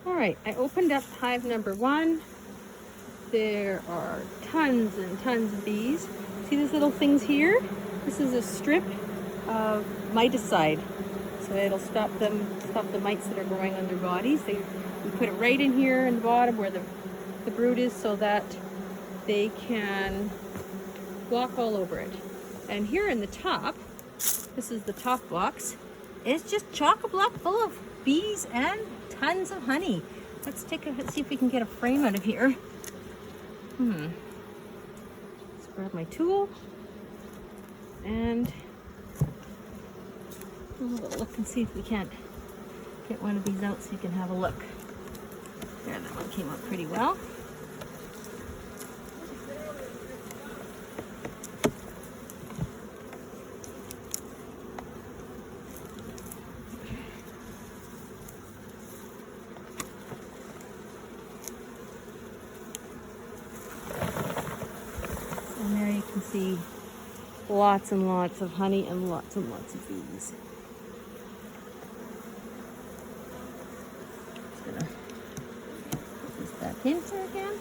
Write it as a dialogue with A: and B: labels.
A: All right, I opened up hive number 1. There are tons and tons of bees. See these little things here? This is a strip of miticide. So it'll stop the mites that are growing on their bodies. We put it right in here in the bottom where the brood is so that they can walk all over it. And here in the top, this is the top box, it's just chock-a-block full of bees and tons of honey. Let's see if we can get a frame out of here. Let's grab my tool and look and see if we can't get one of these out so you can have a look. There, that one came out pretty well. And there you can see lots and lots of honey and lots of bees. Just gonna put this back in here again.